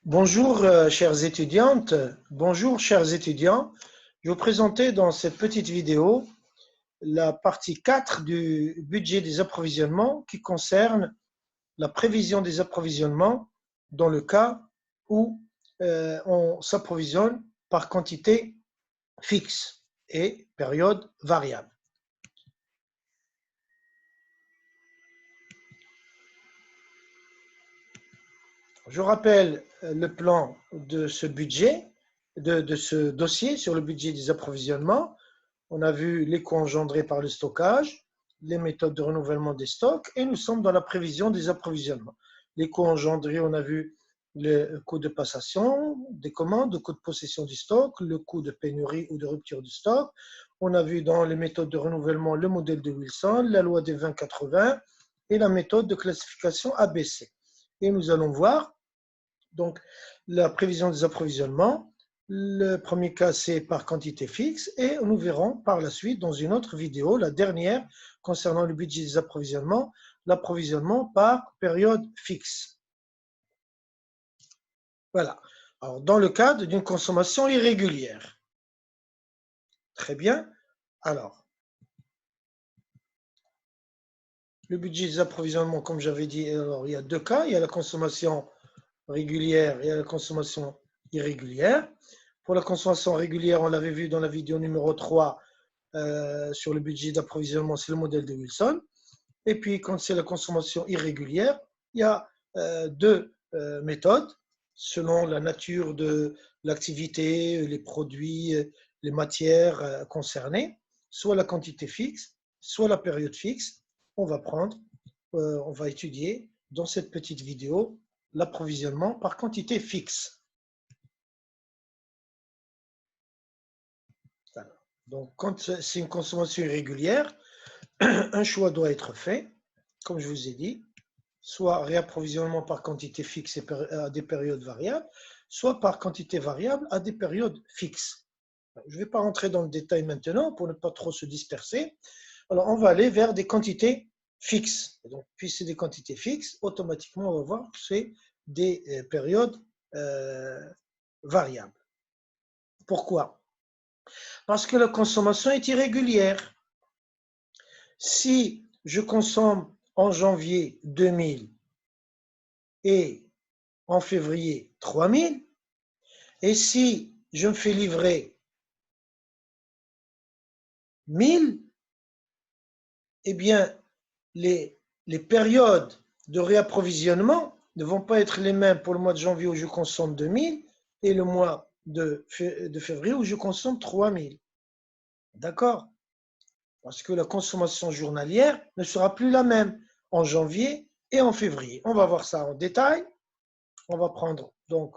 Bonjour, chères étudiantes, bonjour, chers étudiants. Je vais vous présenter dans cette petite vidéo la partie 4 du budget des approvisionnements qui concerne la prévision des approvisionnements dans le cas où on s'approvisionne par quantité fixe et période variable. Je rappelle le plan de ce budget, de ce dossier sur le budget des approvisionnements. On a vu les coûts engendrés par le stockage, les méthodes de renouvellement des stocks et nous sommes dans la prévision des approvisionnements. Les coûts engendrés, on a vu le coût de passation des commandes, le coût de possession du stock, le coût de pénurie ou de rupture du stock. On a vu dans les méthodes de renouvellement le modèle de Wilson, la loi des 20-80 et la méthode de classification ABC. Et nous allons voir donc la prévision des approvisionnements. Le premier cas, c'est par quantité fixe et nous verrons par la suite dans une autre vidéo, la dernière, concernant le budget des approvisionnements, l'approvisionnement par période fixe. Voilà. Alors, dans le cadre d'une consommation irrégulière. Très bien. Alors, le budget des approvisionnements, comme j'avais dit, alors, il y a deux cas. Il y a la consommation régulière et la consommation irrégulière. Pour la consommation régulière, on l'avait vu dans la vidéo numéro 3 sur le budget d'approvisionnement, c'est le modèle de Wilson. Et puis, quand c'est la consommation irrégulière, il y a deux méthodes selon la nature de l'activité, les produits, les matières concernées, soit la quantité fixe, soit la période fixe. On va étudier dans cette petite vidéo l'approvisionnement par quantité fixe. Donc, quand c'est une consommation irrégulière, un choix doit être fait, comme je vous ai dit, soit réapprovisionnement par quantité fixe à des périodes variables, soit par quantité variable à des périodes fixes. Je ne vais pas rentrer dans le détail maintenant pour ne pas trop se disperser. Alors, on va aller vers des quantités fixes. Donc, puis c'est des quantités fixes, automatiquement, on va voir que c'est des périodes variables. Pourquoi? Parce que la consommation est irrégulière. Si je consomme en janvier 2000 et en février 3000, et si je me fais livrer 1000, eh bien, les périodes de réapprovisionnement ne vont pas être les mêmes pour le mois de janvier où je consomme 2000 et le mois de février où je consomme 3000. D'accord? Parce que la consommation journalière ne sera plus la même en janvier et en février. On va voir ça en détail. On va prendre donc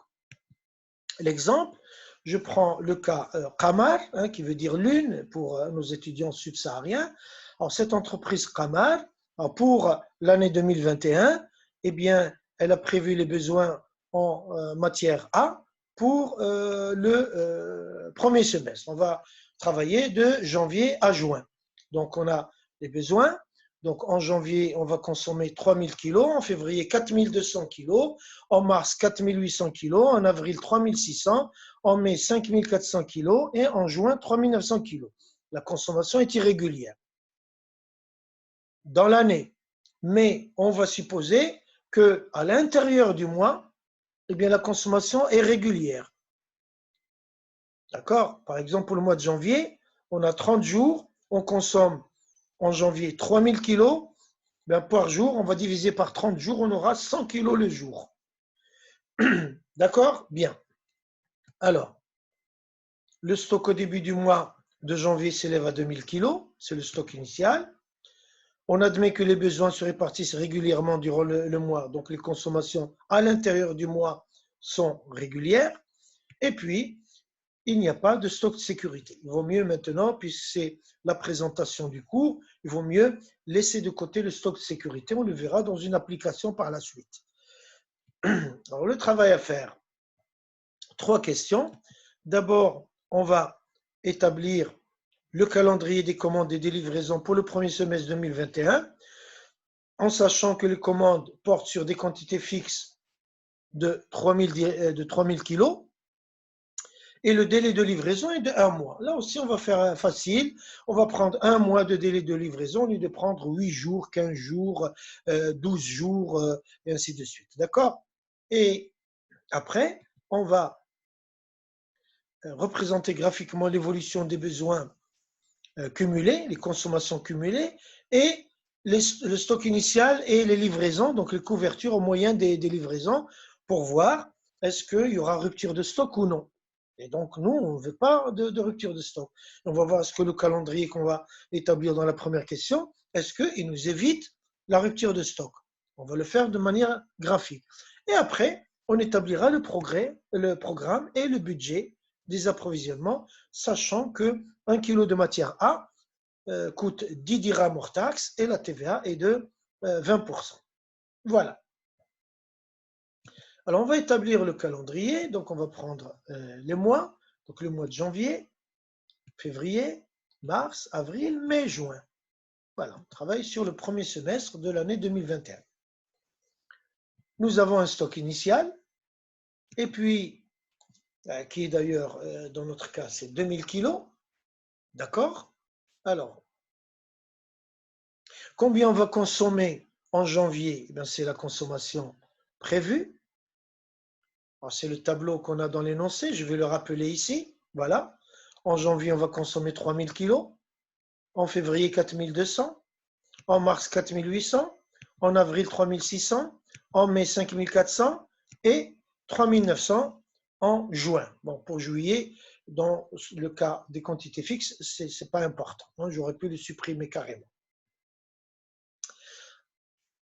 l'exemple. Je prends le cas Qamar, qui veut dire lune pour nos étudiants subsahariens. Alors, cette entreprise Qamar, pour l'année 2021, eh bien, elle a prévu les besoins en matière A pour le premier semestre. On va travailler de janvier à juin. Donc, on a les besoins. Donc, en janvier, on va consommer 3000 kg, en février, 4200 kg, en mars, 4800 kg, en avril, 3600, en mai, 5400 kg et en juin, 3900 kg. La consommation est irrégulière dans l'année. Mais on va supposer qu'à l'intérieur du mois, eh bien, la consommation est régulière. D'accord? Par exemple, pour le mois de janvier, on a 30 jours, on consomme en janvier 3000 kg, ben, par jour, on va diviser par 30 jours, on aura 100 kg le jour. D'accord? Bien. Alors, le stock au début du mois de janvier s'élève à 2000 kg, c'est le stock initial. On admet que les besoins se répartissent régulièrement durant le mois, donc les consommations à l'intérieur du mois sont régulières. Et puis, il n'y a pas de stock de sécurité. Il vaut mieux maintenant, puisque c'est la présentation du cours, il vaut mieux laisser de côté le stock de sécurité. On le verra dans une application par la suite. Alors, le travail à faire. 3 questions. D'abord, on va établir le calendrier des commandes et des livraisons pour le premier semestre 2021, en sachant que les commandes portent sur des quantités fixes de 3000 kilos. Et le délai de livraison est de 1 mois. Là aussi, on va faire facile. On va prendre 1 mois de délai de livraison au lieu de prendre 8 jours, 15 jours, 12 jours, et ainsi de suite. D'accord? Et après, on va représenter graphiquement l'évolution des besoins cumulés, les consommations cumulées, et le stock initial et les livraisons, donc les couvertures au moyen des livraisons, pour voir est-ce qu'il y aura rupture de stock ou non. Et donc, nous, on ne veut pas de rupture de stock. On va voir ce que le calendrier qu'on va établir dans la première question, est-ce qu'il nous évite la rupture de stock? On va le faire de manière graphique. Et après, on établira le programme et le budget des approvisionnements, sachant que 1 kg de matière A coûte 10 dirhams hors taxe et la TVA est de 20%. Voilà. Alors, on va établir le calendrier. Donc, on va prendre les mois. Donc, le mois de janvier, février, mars, avril, mai, juin. Voilà, on travaille sur le premier semestre de l'année 2021. Nous avons un stock initial. Et puis, qui est d'ailleurs, dans notre cas, c'est 2000 kilos. D'accord? Alors, combien on va consommer en janvier? C'est la consommation prévue. C'est le tableau qu'on a dans l'énoncé, je vais le rappeler ici. Voilà. En janvier, on va consommer 3000 kilos. En février, 4200. En mars, 4800. En avril, 3600. En mai, 5400. Et 3900 en juin. Bon, pour juillet, dans le cas des quantités fixes, ce n'est pas important. J'aurais pu le supprimer carrément.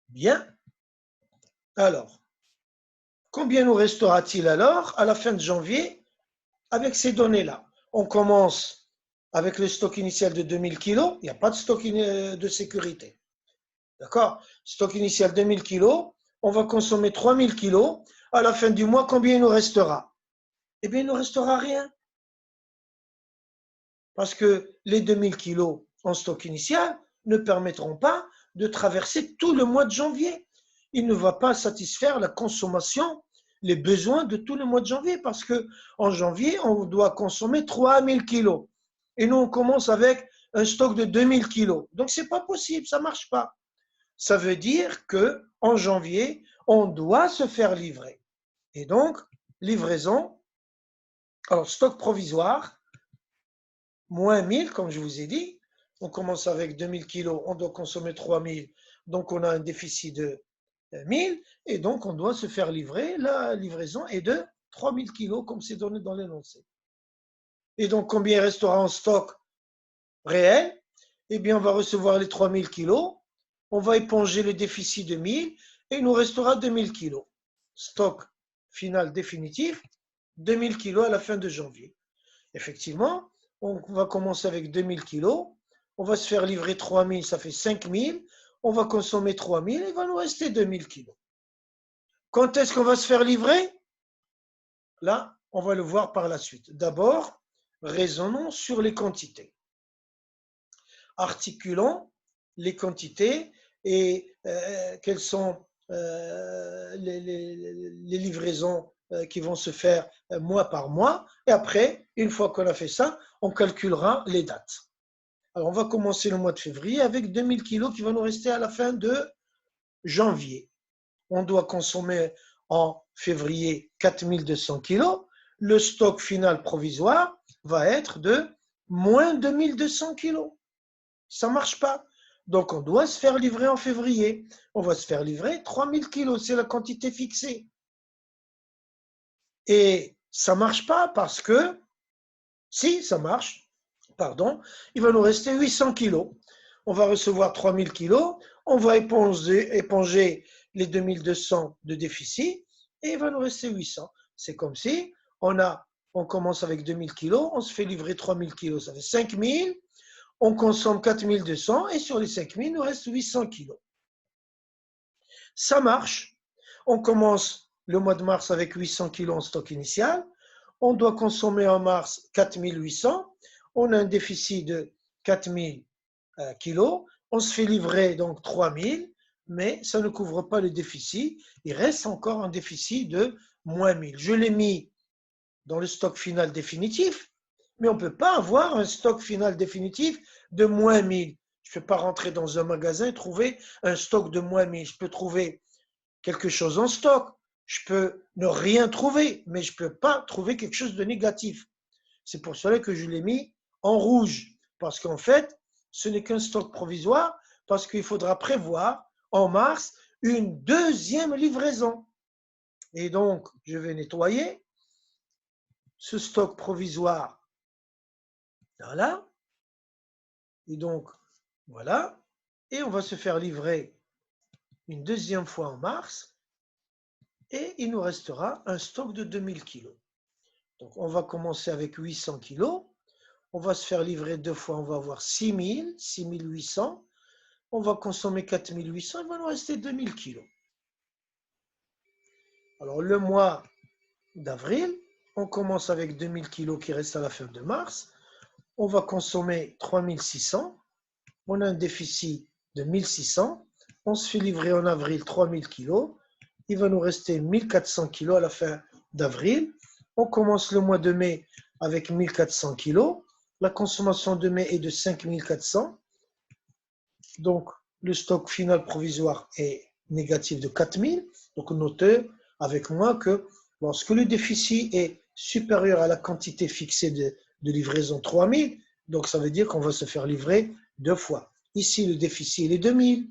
Bien. Alors, combien nous restera-t-il alors à la fin de janvier avec ces données-là? On commence avec le stock initial de 2000 kg. Il n'y a pas de stock de sécurité. D'accord? Stock initial 2000 kg. On va consommer 3000 kg. À la fin du mois, combien il nous restera? Eh bien, il ne nous restera rien. Parce que les 2000 kg en stock initial ne permettront pas de traverser tout le mois de janvier. Il ne va pas satisfaire la consommation, les besoins de tout le mois de janvier, parce qu'en janvier, on doit consommer 3000 kilos. Et nous, on commence avec un stock de 2000 kilos. Donc, ce n'est pas possible, ça ne marche pas. Ça veut dire qu'en janvier, on doit se faire livrer. Et donc, livraison, alors stock provisoire, moins 1000, comme je vous ai dit. On commence avec 2000 kilos, on doit consommer 3000, donc on a un déficit de 1000, et donc on doit se faire livrer. La livraison est de 3000 kilos, comme c'est donné dans l'énoncé. Et donc, combien restera en stock réel? Eh bien, on va recevoir les 3000 kilos, on va éponger le déficit de 1000, et il nous restera 2000 kilos. Stock final définitif, 2000 kilos à la fin de janvier. Effectivement, on va commencer avec 2000 kilos, on va se faire livrer 3000, ça fait 5000, on va consommer 3000, il va nous rester 2000 kilos. Quand est-ce qu'on va se faire livrer? Là, on va le voir par la suite. D'abord, raisonnons sur les quantités. Articulons les quantités et quelles sont les livraisons qui vont se faire mois par mois. Et après, une fois qu'on a fait ça, on calculera les dates. Alors, on va commencer le mois de février avec 2000 kilos qui vont nous rester à la fin de janvier. On doit consommer en février 4200 kilos. Le stock final provisoire va être de moins 2200 kilos. Ça ne marche pas. Donc, on doit se faire livrer en février. On va se faire livrer 3000 kilos. C'est la quantité fixée. Et ça ne marche pas parce que, si ça marche, pardon, il va nous rester 800 kilos. On va recevoir 3000 kilos. On va éponger les 2200 de déficit et il va nous rester 800. C'est comme si on commence avec 2000 kilos, on se fait livrer 3000 kilos. Ça fait 5000. On consomme 4200 et sur les 5000, il nous reste 800 kilos. Ça marche. On commence le mois de mars avec 800 kilos en stock initial. On doit consommer en mars 4800. On a un déficit de 4000 kilos. On se fait livrer donc 3000. mais ça ne couvre pas le déficit. Il reste encore un déficit de moins 1000. Je l'ai mis dans le stock final définitif, mais on ne peut pas avoir un stock final définitif de moins 1000. Je ne peux pas rentrer dans un magasin et trouver un stock de moins 1000. Je peux trouver quelque chose en stock. Je peux ne rien trouver, mais je ne peux pas trouver quelque chose de négatif. C'est pour cela que je l'ai mis en rouge, parce qu'en fait, ce n'est qu'un stock provisoire, parce qu'il faudra prévoir en mars une deuxième livraison. Et donc, je vais nettoyer ce stock provisoire. Voilà. Et donc, voilà. Et on va se faire livrer une deuxième fois en mars. Et il nous restera un stock de 2000 kg. Donc, on va commencer avec 800 kg. On va se faire livrer deux fois, on va avoir 6000, 6800. On va consommer 4800, il va nous rester 2000 kg. Alors, le mois d'avril, on commence avec 2000 kg qui restent à la fin de mars. On va consommer 3600. On a un déficit de 1600. On se fait livrer en avril 3000 kg. Il va nous rester 1400 kg à la fin d'avril. On commence le mois de mai avec 1400 kg. La consommation de mai est de 5400. Donc, le stock final provisoire est négatif de 4000. Donc, notez avec moi que lorsque le déficit est supérieur à la quantité fixée de livraison 3000, donc ça veut dire qu'on va se faire livrer deux fois. Ici, le déficit est 2000.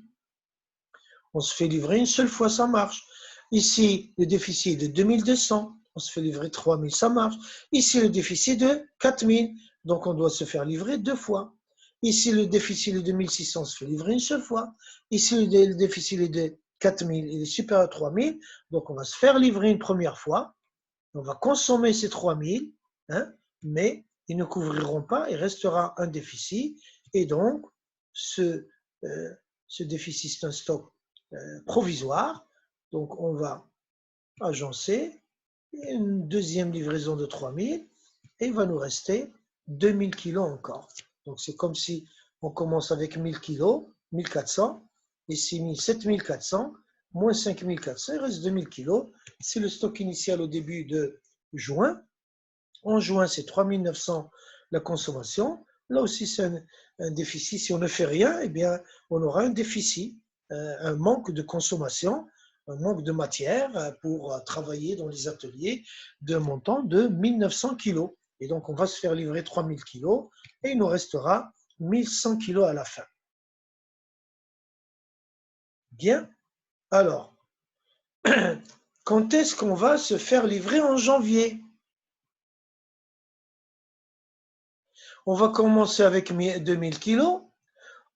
On se fait livrer une seule fois, ça marche. Ici, le déficit est de 2200. On se fait livrer 3000, ça marche. Ici, le déficit est de 4000. Donc, on doit se faire livrer deux fois. Ici, le déficit est de 1600, on se fait livrer une seule fois. Ici, le déficit est de 4000, il est supérieur à 3000. Donc, on va se faire livrer une première fois. On va consommer ces 3000, hein, mais ils ne couvriront pas, il restera un déficit. Et donc, ce déficit, c'est un stock provisoire. Donc, on va agencer une deuxième livraison de 3000 et il va nous rester 2000 kg encore. Donc, c'est comme si on commence avec 1000 kg, 1400, et 7400, moins 5400, il reste 2000 kg. C'est le stock initial au début de juin. En juin, c'est 3900 la consommation. Là aussi, c'est un déficit. Si on ne fait rien, eh bien, on aura un déficit, un manque de consommation, un manque de matière pour travailler dans les ateliers d'un montant de 1900 kg. Et donc, on va se faire livrer 3000 kg et il nous restera 1100 kg à la fin. Bien. Alors, quand est-ce qu'on va se faire livrer en janvier? On va commencer avec 2000 kg.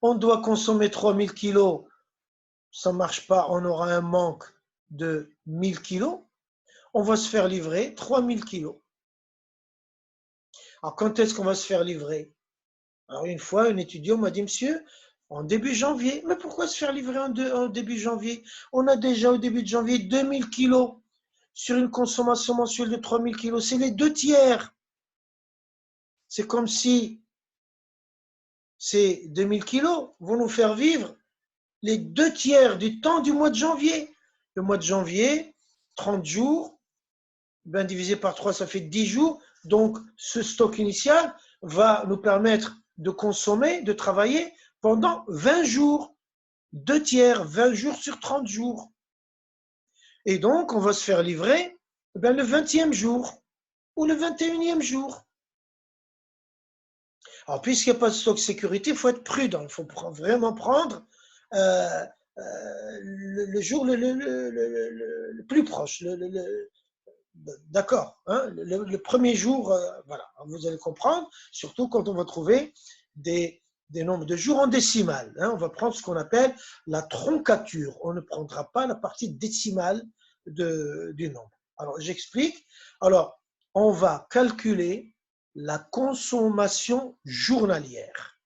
On doit consommer 3000 kg. Ça ne marche pas, on aura un manque de 1000 kg. On va se faire livrer 3000 kg. Alors, quand est-ce qu'on va se faire livrer? Alors, une fois, un étudiant m'a dit, monsieur, en début janvier. Mais pourquoi se faire livrer en début janvier? On a déjà au début de janvier 2000 kg sur une consommation mensuelle de 3000 kg. C'est les deux tiers. C'est comme si ces 2000 kg vont nous faire vivre les deux tiers du temps du mois de janvier. Le mois de janvier, 30 jours, ben divisé par 3, ça fait 10 jours. Donc, ce stock initial va nous permettre de consommer, de travailler pendant 20 jours. Deux tiers, 20 jours sur 30 jours. Et donc, on va se faire livrer ben, le 20e jour ou le 21e jour. Alors, puisqu'il n'y a pas de stock sécurité, il faut être prudent. Il faut vraiment prendre le jour le plus proche. D'accord, hein, le premier jour, voilà, vous allez comprendre, surtout quand on va trouver des nombres de jours en décimale. Hein, on va prendre ce qu'on appelle la troncature. On ne prendra pas la partie décimale du nombre. Alors, j'explique. Alors, on va calculer la consommation journalière.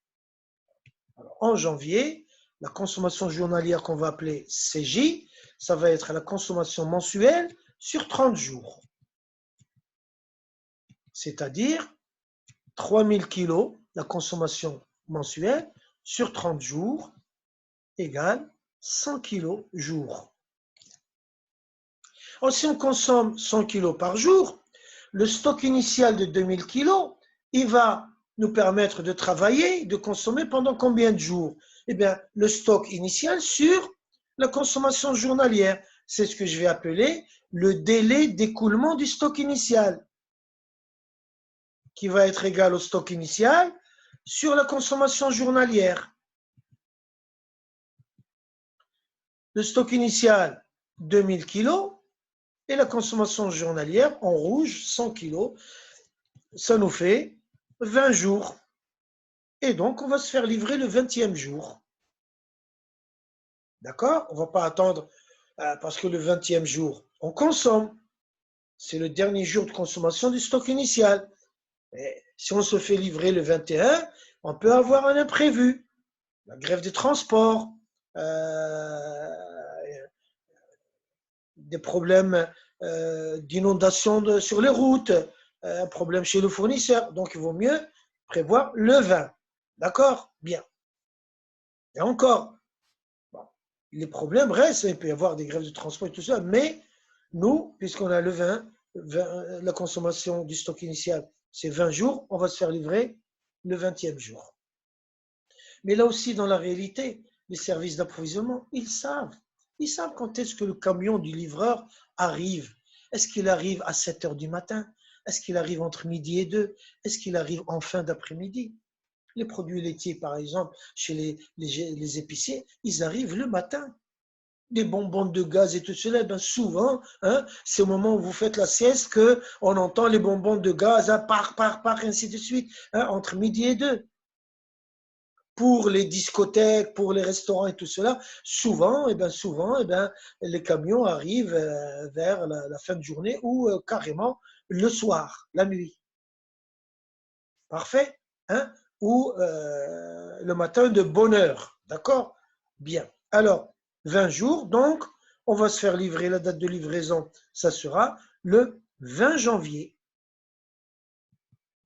Alors, en janvier, la consommation journalière qu'on va appeler CJ, ça va être la consommation mensuelle sur 30 jours. C'est-à-dire 3000 kg, la consommation mensuelle, sur 30 jours, égale 100 kg jour. Alors, si on consomme 100 kg par jour, le stock initial de 2000 kg, il va nous permettre de travailler, de consommer pendant combien de jours? Eh bien, le stock initial sur la consommation journalière. C'est ce que je vais appeler le délai d'écoulement du stock initial, qui va être égal au stock initial sur la consommation journalière. Le stock initial, 2000 kg, et la consommation journalière, en rouge, 100 kg, ça nous fait 20 jours. Et donc, on va se faire livrer le 20e jour. D'accord? On ne va pas attendre, parce que le 20e jour, on consomme. C'est le dernier jour de consommation du stock initial. Et si on se fait livrer le 21, on peut avoir un imprévu. La grève des transports, des problèmes d'inondation sur les routes, un problème chez le fournisseur. Donc, il vaut mieux prévoir le 20. D'accord? Bien. Et encore, bon, les problèmes restent, il peut y avoir des grèves de transport et tout ça, mais nous, puisqu'on a le 20, la consommation du stock initial, c'est 20 jours, on va se faire livrer le 20e jour. Mais là aussi, dans la réalité, les services d'approvisionnement, ils savent quand est-ce que le camion du livreur arrive. Est-ce qu'il arrive à 7 heures du matin? Est-ce qu'il arrive entre midi et 2? Est-ce qu'il arrive en fin d'après-midi? Les produits laitiers, par exemple, chez les épiciers, ils arrivent le matin. Les bonbons de gaz et tout cela, ben souvent, hein, c'est au moment où vous faites la sieste qu'on entend les bonbons de gaz, hein, ainsi de suite, hein, entre midi et 2. Pour les discothèques, pour les restaurants et tout cela, souvent, les camions arrivent vers la fin de journée ou carrément le soir, la nuit. Parfait, hein? Ou le matin de bonne heure. D'accord? Bien. Alors, 20 jours, donc, on va se faire livrer, la date de livraison, ça sera le 20 janvier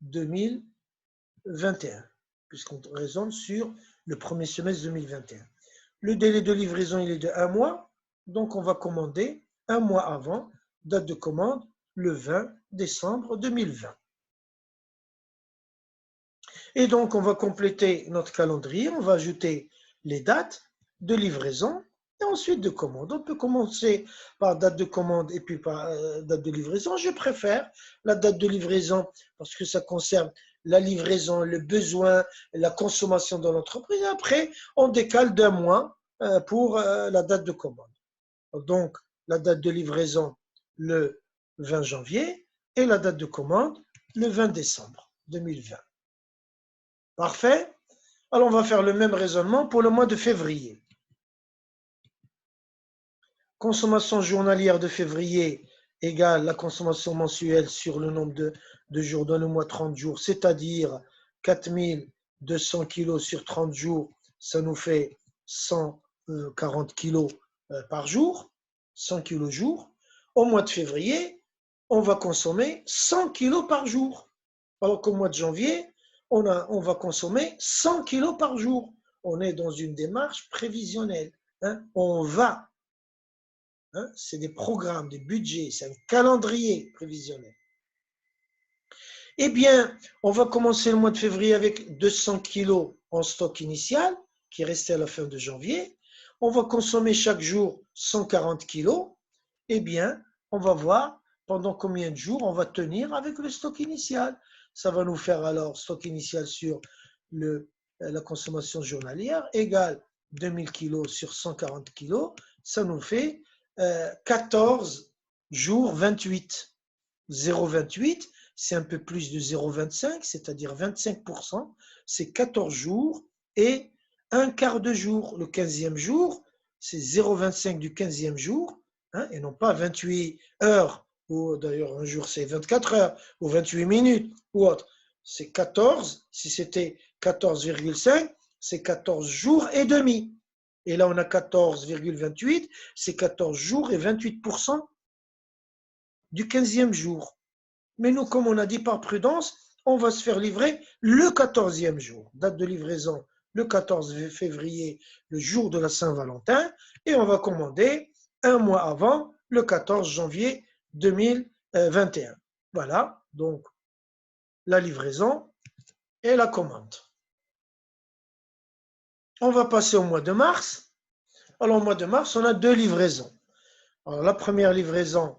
2021, puisqu'on raisonne sur le premier semestre 2021. Le délai de livraison, il est de 1 mois, donc on va commander 1 mois avant, date de commande, le 20 décembre 2020. Et donc, on va compléter notre calendrier, on va ajouter les dates de livraison et ensuite de commande. On peut commencer par date de commande et puis par date de livraison. Je préfère la date de livraison parce que ça concerne la livraison, le besoin, la consommation dans l'entreprise. Après, on décale d'1 mois pour la date de commande. Donc, la date de livraison, le 20 janvier et la date de commande, le 20 décembre 2020. Parfait. Alors, on va faire le même raisonnement pour le mois de février. Consommation journalière de février égale la consommation mensuelle sur le nombre de jours dans le mois 30 jours, c'est-à-dire 4200 kg sur 30 jours, ça nous fait 140 kg par jour, 100 kg jour. Au mois de février, on va consommer 100 kg par jour, alors qu'au mois de janvier, on va consommer 100 kg par jour. On est dans une démarche prévisionnelle. Hein? On va. Hein? C'est des programmes, des budgets, c'est un calendrier prévisionnel. Eh bien, on va commencer le mois de février avec 200 kg en stock initial, qui restait à la fin de janvier. On va consommer chaque jour 140 kg. Eh bien, on va voir pendant combien de jours on va tenir avec le stock initial. Ça va nous faire alors stock initial sur la consommation journalière égale 2000 kg sur 140 kg. Ça nous fait 14 jours 28. 0,28, c'est un peu plus de 0,25, c'est-à-dire 25%. C'est 14 jours et un quart de jour. Le 15e jour, c'est 0,25 du 15e jour, hein, et non pas 28 heures, ou d'ailleurs un jour c'est 24 heures, ou 28 minutes, ou autre. C'est 14, si c'était 14,5, c'est 14 jours et demi. Et là, on a 14,28, c'est 14 jours et 28% du 15e jour. Mais nous, comme on a dit par prudence, on va se faire livrer le 14e jour. Date de livraison le 14 février, le jour de la Saint-Valentin, et on va commander un mois avant, le 14 janvier 2021. Voilà, donc la livraison et la commande. On va passer au mois de mars. Alors, au mois de mars, on a 2 livraisons. Alors, la première livraison,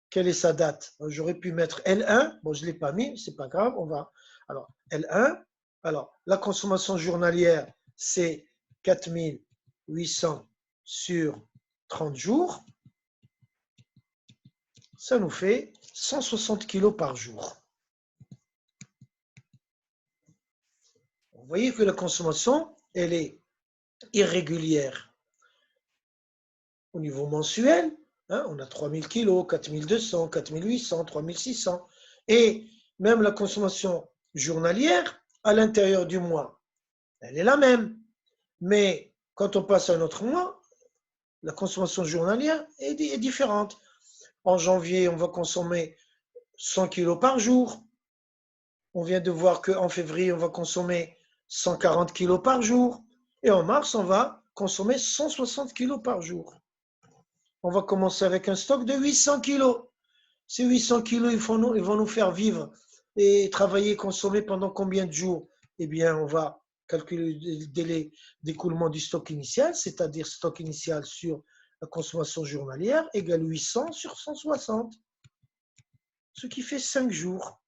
quelle est sa date? J'aurais pu mettre L1. Bon, je ne l'ai pas mis, c'est pas grave. On va. Alors, L1. Alors, la consommation journalière, c'est 4800 sur 30 jours. Ça nous fait 160 kg par jour. Vous voyez que la consommation, elle est irrégulière. Au niveau mensuel, on a 3000 kg, 4200, 4800, 3600. Et même la consommation journalière, à l'intérieur du mois, elle est la même. Mais quand on passe à un autre mois, la consommation journalière est différente. En janvier, on va consommer 100 kg par jour. On vient de voir qu'en février, on va consommer 140 kg par jour. Et en mars, on va consommer 160 kg par jour. On va commencer avec un stock de 800 kg. Ces 800 kg, ils vont nous faire vivre et travailler, consommer pendant combien de jours? Eh bien, on va calculer le délai d'écoulement du stock initial, c'est-à-dire stock initial sur la consommation journalière, égale 800 sur 160, ce qui fait 5 jours.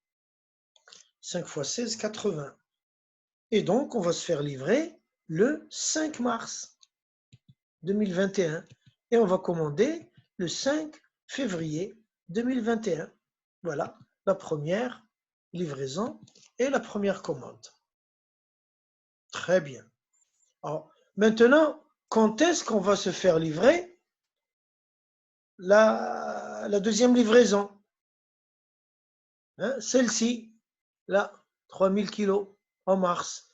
5 fois 16, 80. Et donc, on va se faire livrer le 5 mars 2021 et on va commander le 5 février 2021. Voilà la première livraison et la première commande. Très bien. Alors, maintenant, quand est-ce qu'on va se faire livrer la deuxième livraison? Celle-ci, là, 3000 kg en mars.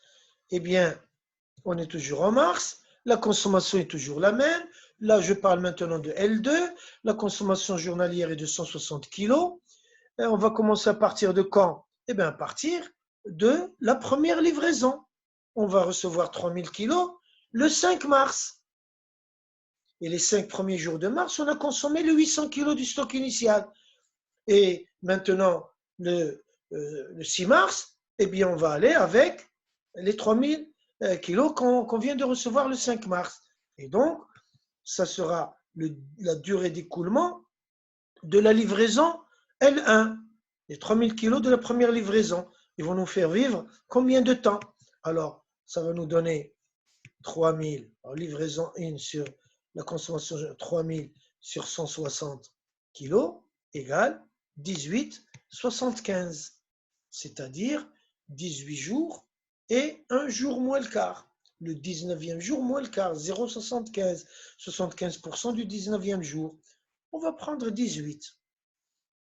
Eh bien, on est toujours en mars, la consommation est toujours la même. Là, je parle maintenant de L2, la consommation journalière est de 160 kg. Et on va commencer à partir de quand? Eh bien, à partir de la première livraison. On va recevoir 3000 kg le 5 mars. Et les 5 premiers jours de mars, on a consommé les 800 kg du stock initial. Et maintenant, le 6 mars, eh bien, on va aller avec les 3000 kilos qu'on vient de recevoir le 5 mars. Et donc, ça sera la durée d'écoulement de la livraison L1, les 3000 kilos de la première livraison. Ils vont nous faire vivre combien de temps? Alors, ça va nous donner 3000, livraison 1 sur la consommation 3000 sur 160 kilos égale 18,75, c'est-à-dire 18 jours et un jour moins le quart. Le 19e jour moins le quart, 0,75, 75% du 19e jour. On va prendre 18.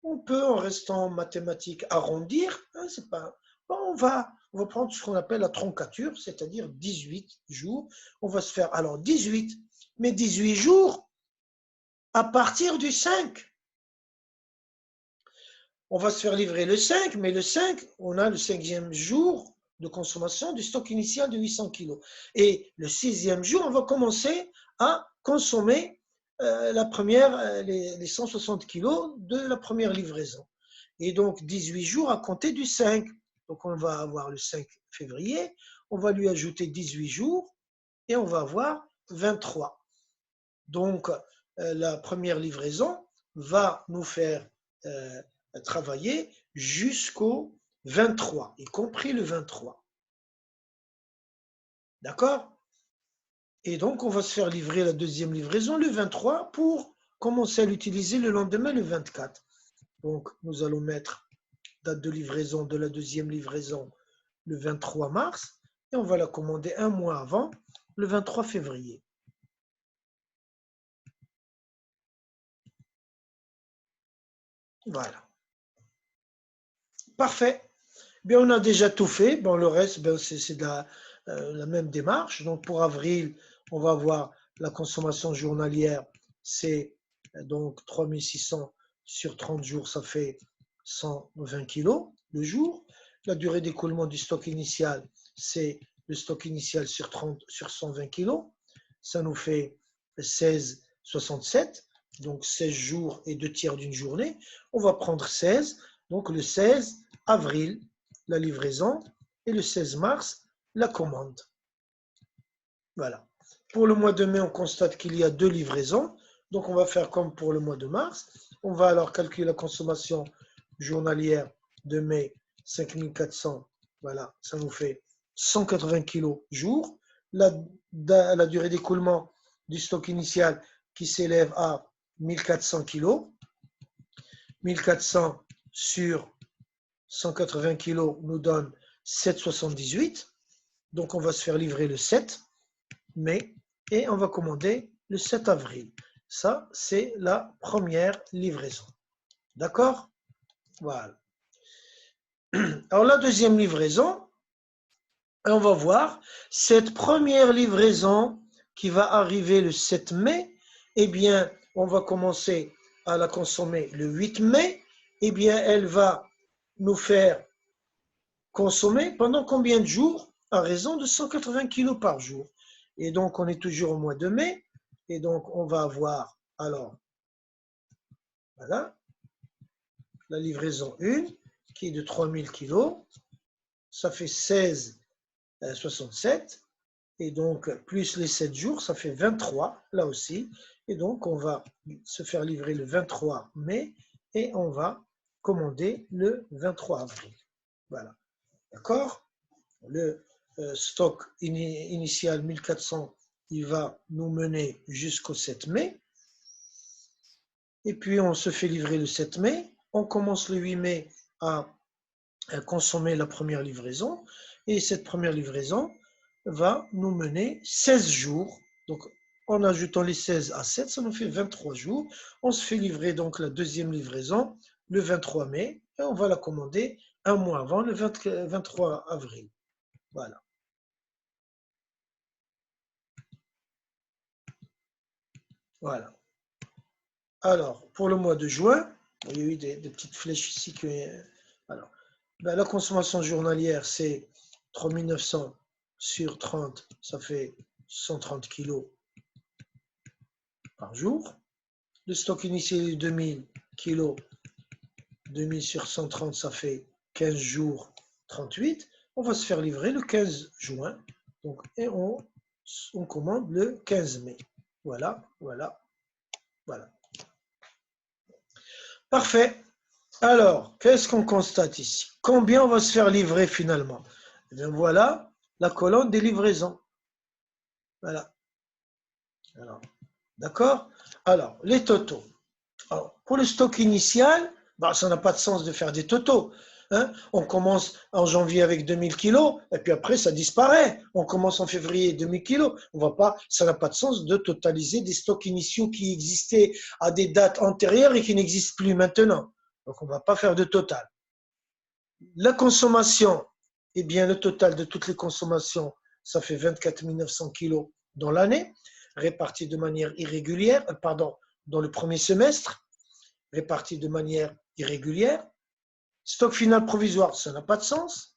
On peut, en restant mathématique, arrondir. C'est pas... Bon, on va prendre ce qu'on appelle la troncature, c'est-à-dire 18 jours. On va se faire, alors 18, mais 18 jours à partir du 5. On va se faire livrer le 5, mais le 5, on a le 5e jour de consommation du stock initial de 800 kg. Et le 6e jour, on va commencer à consommer les 160 kg de la première livraison. Et donc, 18 jours à compter du 5. Donc, on va avoir le 5 février, on va lui ajouter 18 jours et on va avoir 23. Donc, la première livraison va nous faire travailler jusqu'au 23, y compris le 23. D'accord? Et donc, on va se faire livrer la deuxième livraison le 23 pour commencer à l'utiliser le lendemain, le 24. Donc, nous allons mettre date de livraison de la deuxième livraison le 23 mars et on va la commander un mois avant, le 23 février. Voilà. Parfait. Bien, on a déjà tout fait. Bon, le reste, ben, c'est de la même démarche. Donc, pour avril, on va avoir la consommation journalière, c'est donc 3600 sur 30 jours, ça fait 120 kg le jour. La durée d'écoulement du stock initial, c'est le stock initial sur 120 kg. Ça nous fait 16,67. Donc 16 jours et 2 tiers d'une journée. On va prendre 16. Donc le 16 avril, la livraison. Et le 16 mars, la commande. Voilà. Pour le mois de mai, on constate qu'il y a 2 livraisons. Donc, on va faire comme pour le mois de mars. On va alors calculer la consommation journalière de mai, 5400. Voilà, ça nous fait 180 kg jour. La durée d'écoulement du stock initial qui s'élève à 1400 kg. 1400 sur 180 kg nous donne 7,78. Donc, on va se faire livrer le 7 mai et on va commander le 7 avril. Ça, c'est la première livraison. D'accord? Voilà. Alors, la deuxième livraison, on va voir, cette première livraison qui va arriver le 7 mai, eh bien, on va commencer à la consommer le 8 mai, eh bien, elle va nous faire consommer pendant combien de jours? À raison de 180 kg par jour. Et donc, on est toujours au mois de mai. Et donc, on va avoir, alors, voilà, la livraison 1 qui est de 3000 kg. Ça fait 16,67. Et donc, plus les 7 jours, ça fait 23, là aussi. Et donc, on va se faire livrer le 23 mai et on va commander le 23 avril. Voilà. D'accord? Le stock initial 1400, il va nous mener jusqu'au 7 mai. Et puis, on se fait livrer le 7 mai. On commence le 8 mai à consommer la première livraison. Et cette première livraison va nous mener 16 jours. Donc, en ajoutant les 16 à 7, ça nous fait 23 jours. On se fait livrer donc la deuxième livraison le 23 mai. Et on va la commander un mois avant, le 23 avril. Voilà. Voilà. Alors, pour le mois de juin, il y a eu des petites flèches ici. Alors, ben, la consommation journalière, c'est 3900 sur 30, ça fait 130 kg par jour. Le stock initial est 2000 kg. 2000 sur 130, ça fait 15 jours 38. On va se faire livrer le 15 juin. Donc, et on commande le 15 mai. Voilà, voilà, voilà. Parfait. Alors, qu'est-ce qu'on constate ici? Combien on va se faire livrer finalement? Eh bien, voilà la colonne des livraisons. Voilà. Alors, d'accord? Alors, les totaux. Alors, pour le stock initial, bah, ça n'a pas de sens de faire des totaux. Hein? On commence en janvier avec 2000 kg, et puis après, ça disparaît. On commence en février 2000 kg. On va pas, ça n'a pas de sens de totaliser des stocks initiaux qui existaient à des dates antérieures et qui n'existent plus maintenant. Donc, on ne va pas faire de total. La consommation, eh bien, le total de toutes les consommations, ça fait 24 900 kg dans l'année, répartis de manière irrégulière, dans le premier semestre, répartis de manière irrégulière. Stock final provisoire, ça n'a pas de sens.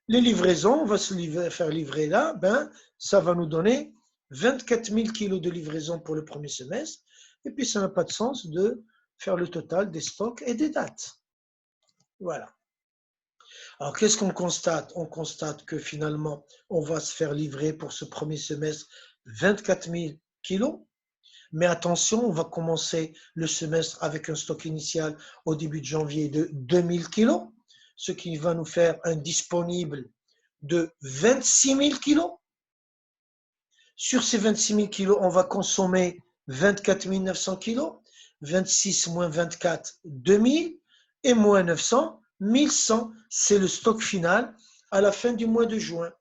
Les livraisons, on va se faire livrer là, ben, ça va nous donner 24 000 kg de livraison pour le premier semestre. Et puis, ça n'a pas de sens de faire le total des stocks et des dates. Voilà. Alors, qu'est-ce qu'on constate? On constate que finalement, on va se faire livrer pour ce premier semestre 24 000 kilos. Mais attention, on va commencer le semestre avec un stock initial au début de janvier de 2000 kilos, ce qui va nous faire un disponible de 26 000 kilos. Sur ces 26 000 kilos, on va consommer 24 900 kilos. 26 moins 24, 2000 et moins 900, 1100, c'est le stock final à la fin du mois de juin.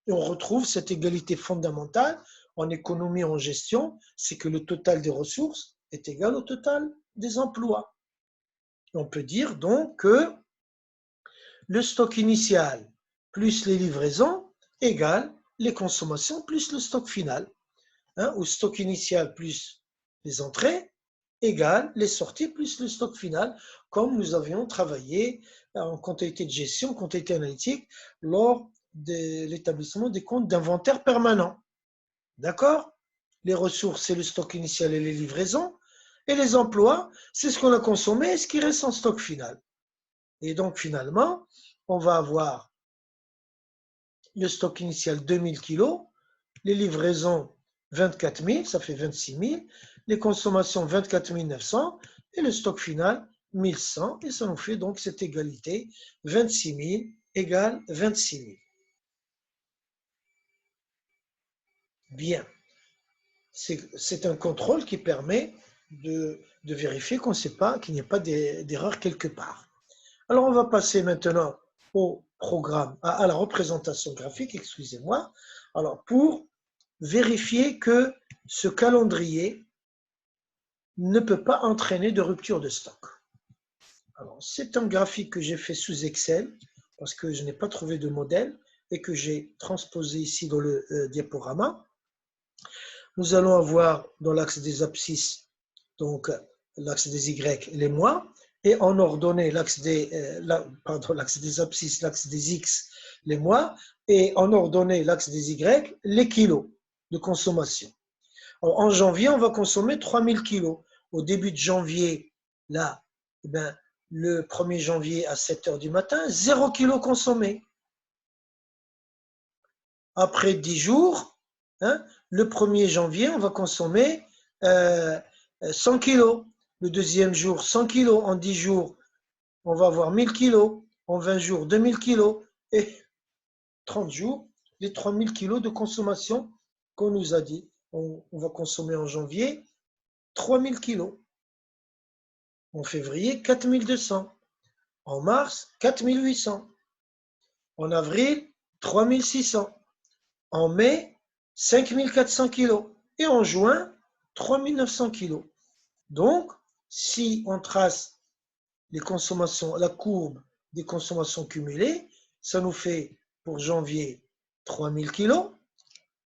Et on retrouve cette égalité fondamentale en économie et en gestion, c'est que le total des ressources est égal au total des emplois. On peut dire donc que le stock initial plus les livraisons égale les consommations plus le stock final. Ou stock initial plus les entrées égale les sorties plus le stock final, comme nous avions travaillé en comptabilité de gestion, comptabilité analytique, lors de l'établissement des comptes d'inventaire permanent. D'accord? Les ressources, c'est le stock initial et les livraisons. Et les emplois, c'est ce qu'on a consommé et ce qui reste en stock final. Et donc, finalement, on va avoir le stock initial 2000 kg, les livraisons 24 000, ça fait 26 000, les consommations 24 900 et le stock final 1100. Et ça nous fait donc cette égalité 26 000 égale 26 000. Bien. C'est un contrôle qui permet de vérifier qu'on ne sait pas, qu'il n'y a pas d'erreur quelque part. Alors, on va passer maintenant au programme, à la représentation graphique, excusez-moi. Alors, pour vérifier que ce calendrier ne peut pas entraîner de rupture de stock. Alors, c'est un graphique que j'ai fait sous Excel parce que je n'ai pas trouvé de modèle et que j'ai transposé ici dans le diaporama. Nous allons avoir dans l'axe des abscisses, donc l'axe des Y, les mois, et en ordonnée l'axe des abscisses, l'axe des X, les mois, et en ordonnée l'axe des Y, les kilos de consommation. Alors, en janvier, on va consommer 3000 kilos. Au début de janvier, là, eh bien, le 1er janvier à 7 h du matin, 0 kg consommé. Après 10 jours, hein, le 1er janvier, on va consommer 100 kg. Le deuxième jour, 100 kg. En 10 jours, on va avoir 1000 kg. En 20 jours, 2000 kg. Et 30 jours, les 3000 kg de consommation qu'on nous a dit. On va consommer en janvier 3000 kg. En février, 4200. En mars, 4800. En avril, 3600. En mai, 5400 kg. Et en juin, 3900 kg. Donc, si on trace les consommations, la courbe des consommations cumulées, ça nous fait pour janvier 3000 kg.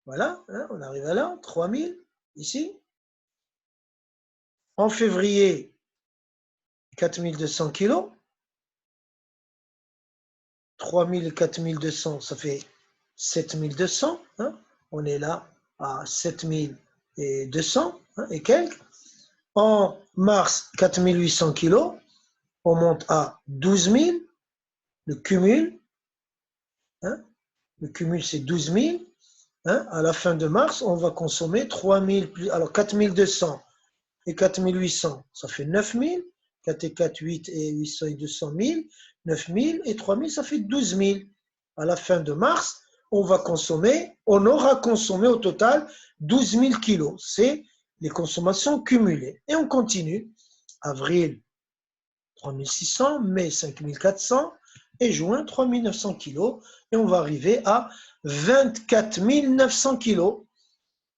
Voilà, hein, on arrive à là, 3000 ici. En février, 4200 kg. 3000 et 4200, ça fait 7200. Hein, on est là à 7200 hein, et quelques. En mars, 4800 kg. On monte à 12 000. Le cumul, hein, le cumul c'est 12 000. Hein, à la fin de mars, on va consommer 3000 plus, alors 4200 et 4800, ça fait 9000. 4 et 4, 8 et 800 et 200 000. 9000 et 3000, ça fait 12 000. À la fin de mars, on aura consommé au total 12 000 kilos. C'est les consommations cumulées. Et on continue. Avril, 3600, mai, 5400 et juin, 3900 kilos. Et on va arriver à 24 900 kilos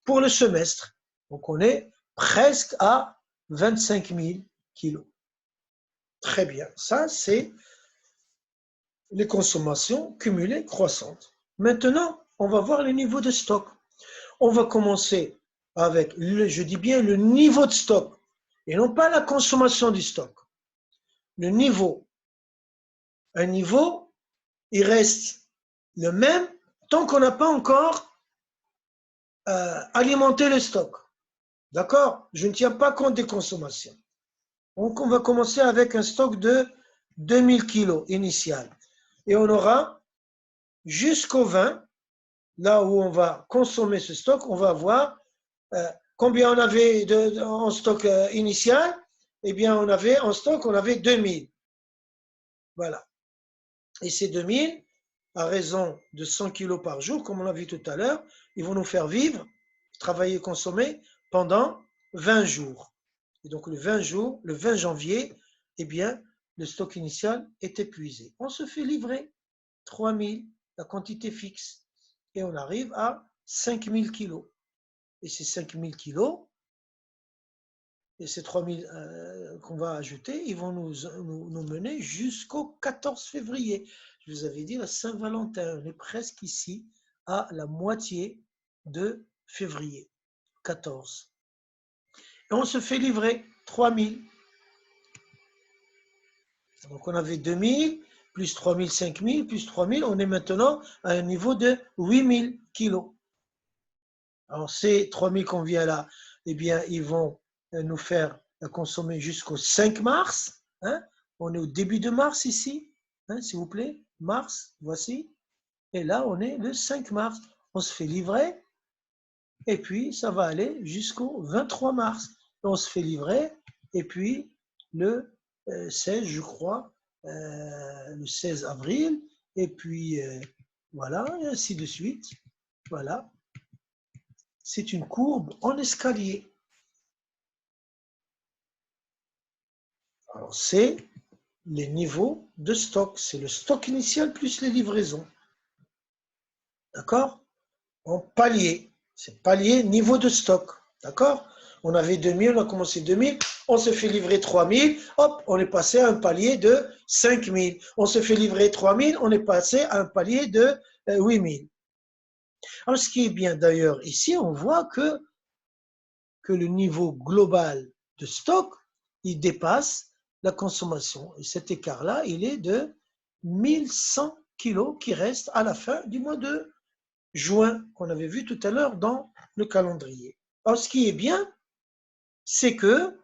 pour le semestre. Donc, on est presque à 25 000 kilos. Très bien. Ça, c'est les consommations cumulées croissantes. Maintenant, on va voir les niveaux de stock. On va commencer avec, je dis bien, le niveau de stock et non pas la consommation du stock. Le niveau. Un niveau, il reste le même tant qu'on n'a pas encore alimenté le stock. D'accord? Je ne tiens pas compte des consommations. Donc, on va commencer avec un stock de 2000 kg initial. Et on aura jusqu'au 20, là où on va consommer ce stock, on va voir combien on avait en stock initial. Eh bien, on avait en stock, on avait 2000. Voilà. Et ces 2000, à raison de 100 kg par jour, comme on l'a vu tout à l'heure, ils vont nous faire vivre, travailler et consommer pendant 20 jours. Et donc, le 20 janvier, eh bien, le stock initial est épuisé. On se fait livrer 3000, la quantité fixe, et on arrive à 5000 kg. Et ces 5000 kg, et ces 3000 qu'on va ajouter, ils vont nous mener jusqu'au 14 février. Je vous avais dit la Saint-Valentin, on est presque ici à la moitié de février, 14. Et on se fait livrer 3000. Donc on avait 2000 plus 3 000, 5 000, plus 3 000, on est maintenant à un niveau de 8 000 kilos. Alors, ces 3 000 qu'on vient là, eh bien, ils vont nous faire consommer jusqu'au 5 mars. Hein. On est au début de mars ici, hein, s'il vous plaît. Mars, voici. Et là, on est le 5 mars. On se fait livrer. Et puis, ça va aller jusqu'au 23 mars. On se fait livrer. Et puis, le 16, je crois, le 16 avril. Et puis, voilà, et ainsi de suite. Voilà. C'est une courbe en escalier. Alors, c'est les niveaux de stock. C'est le stock initial plus les livraisons. D'accord? En palier. C'est palier, niveau de stock. D'accord? On avait 2000, on a commencé 2000, on se fait livrer 3000, hop, on est passé à un palier de 5000. On se fait livrer 3000, on est passé à un palier de 8000. Alors, ce qui est bien d'ailleurs ici, on voit que le niveau global de stock, il dépasse la consommation. Et cet écart-là, il est de 1100 kilos qui restent à la fin du mois de juin, qu'on avait vu tout à l'heure dans le calendrier. Alors, ce qui est bien, c'est que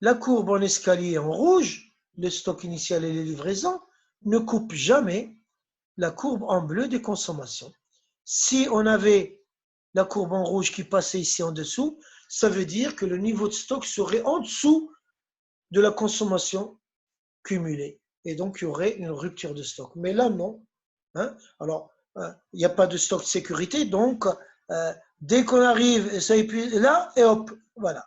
la courbe en escalier en rouge, le stock initial et les livraisons, ne coupe jamais la courbe en bleu des consommations. Si on avait la courbe en rouge qui passait ici en dessous, ça veut dire que le niveau de stock serait en dessous de la consommation cumulée. Et donc, il y aurait une rupture de stock. Mais là, non. Hein? Alors, il n'y a pas de stock de sécurité. Donc, dès qu'on arrive, ça épuise là, et hop, voilà.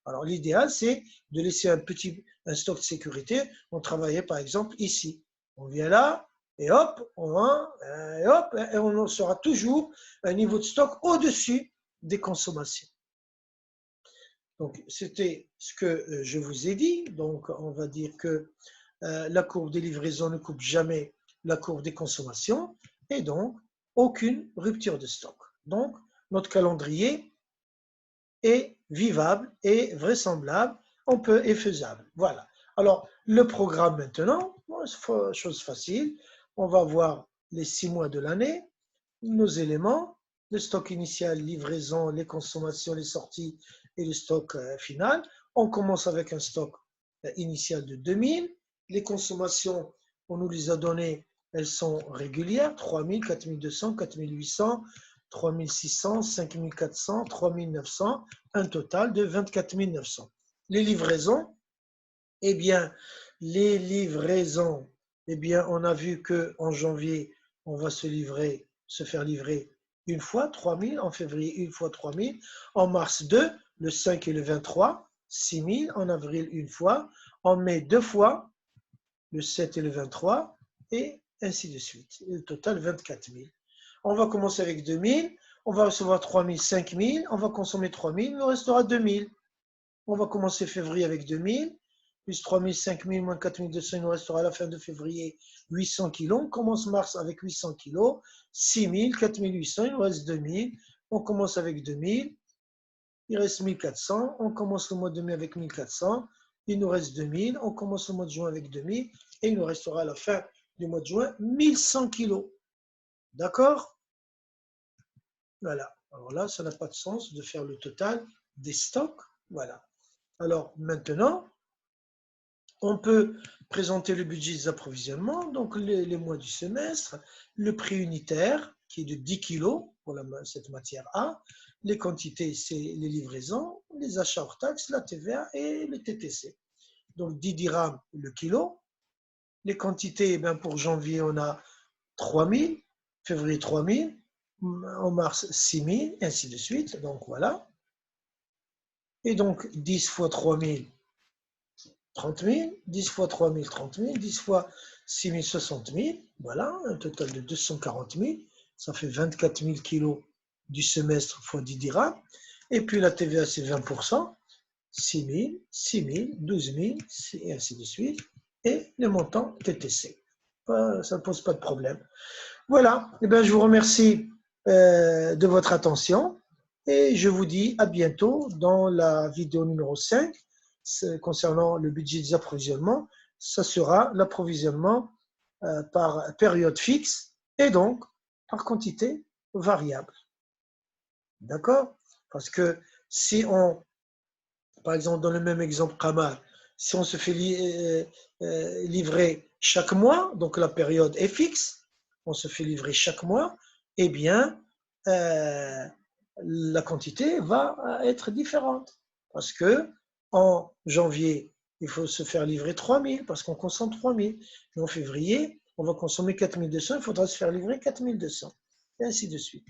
Alors, l'idéal, c'est de laisser un stock de sécurité. On travaillait, par exemple, ici. On vient là, et hop, et on sera toujours à un niveau de stock au-dessus des consommations. Donc, c'était ce que je vous ai dit. Donc, on va dire que la courbe des livraisons ne coupe jamais la courbe des consommations et donc aucune rupture de stock. Donc, notre calendrier est vivable et vraisemblable, et faisable. Voilà. Alors, le programme maintenant, chose facile, on va voir les 6 mois de l'année, nos éléments, le stock initial, livraison, les consommations, les sorties et le stock final. On commence avec un stock initial de 2000. Les consommations, on nous les a données, elles sont régulières, 3000, 4200, 4800, 3600, 5400, 3900, un total de 24 900. Les livraisons, eh bien, on a vu qu'en janvier, on va se faire livrer une fois 3000, en février une fois 3000, en mars 2, le 5 et le 23, 6000, en avril une fois, en mai 2 fois, le 7 et le 23, et ainsi de suite. Le total 24 000. On va commencer avec 2000, on va recevoir 3000, 5000, on va consommer 3000, il nous restera 2000. On va commencer février avec 2000, plus 3000, 5000, moins 4200, il nous restera à la fin de février 800 kilos. On commence mars avec 800 kilos, 6000, 4800, il nous reste 2000. On commence avec 2000, il reste 1400. On commence le mois de mai avec 1400, il nous reste 2000. On commence le mois de juin avec 2000 et il nous restera à la fin du mois de juin 1100 kilos. D'accord? Voilà. Alors là, ça n'a pas de sens de faire le total des stocks. Voilà. Alors maintenant, on peut présenter le budget des approvisionnements, donc les mois du semestre, le prix unitaire qui est de 10 kg pour cette matière A, les quantités, c'est les livraisons, les achats hors taxes, la TVA et le TTC. Donc 10 dirhams le kilo. Les quantités, pour janvier, on a 3000, février 3000, en mars 6000, ainsi de suite. Donc voilà. Et donc 10 fois 3000, 30 000, 10 fois 3 000, 30 000, 10 fois 6 000, 60 000, voilà, un total de 240 000, ça fait 24 000 kilos du semestre fois 10 dirhams, et puis la TVA c'est 20%, 6 000, 6 000, 12 000, et ainsi de suite, et les montants TTC. Ça ne pose pas de problème. Voilà, et bien, je vous remercie de votre attention, et je vous dis à bientôt dans la vidéo numéro 5, concernant le budget des approvisionnements, ça sera l'approvisionnement par période fixe et donc par quantité variable. D'accord? Parce que si on, par exemple, dans le même exemple Qamar, si on se fait livrer chaque mois, donc la période est fixe, on se fait livrer chaque mois, eh bien, la quantité va être différente. Parce que en janvier, il faut se faire livrer 3000 parce qu'on consomme 3000. Et en février, on va consommer 4200, il faudra se faire livrer 4200. Et ainsi de suite.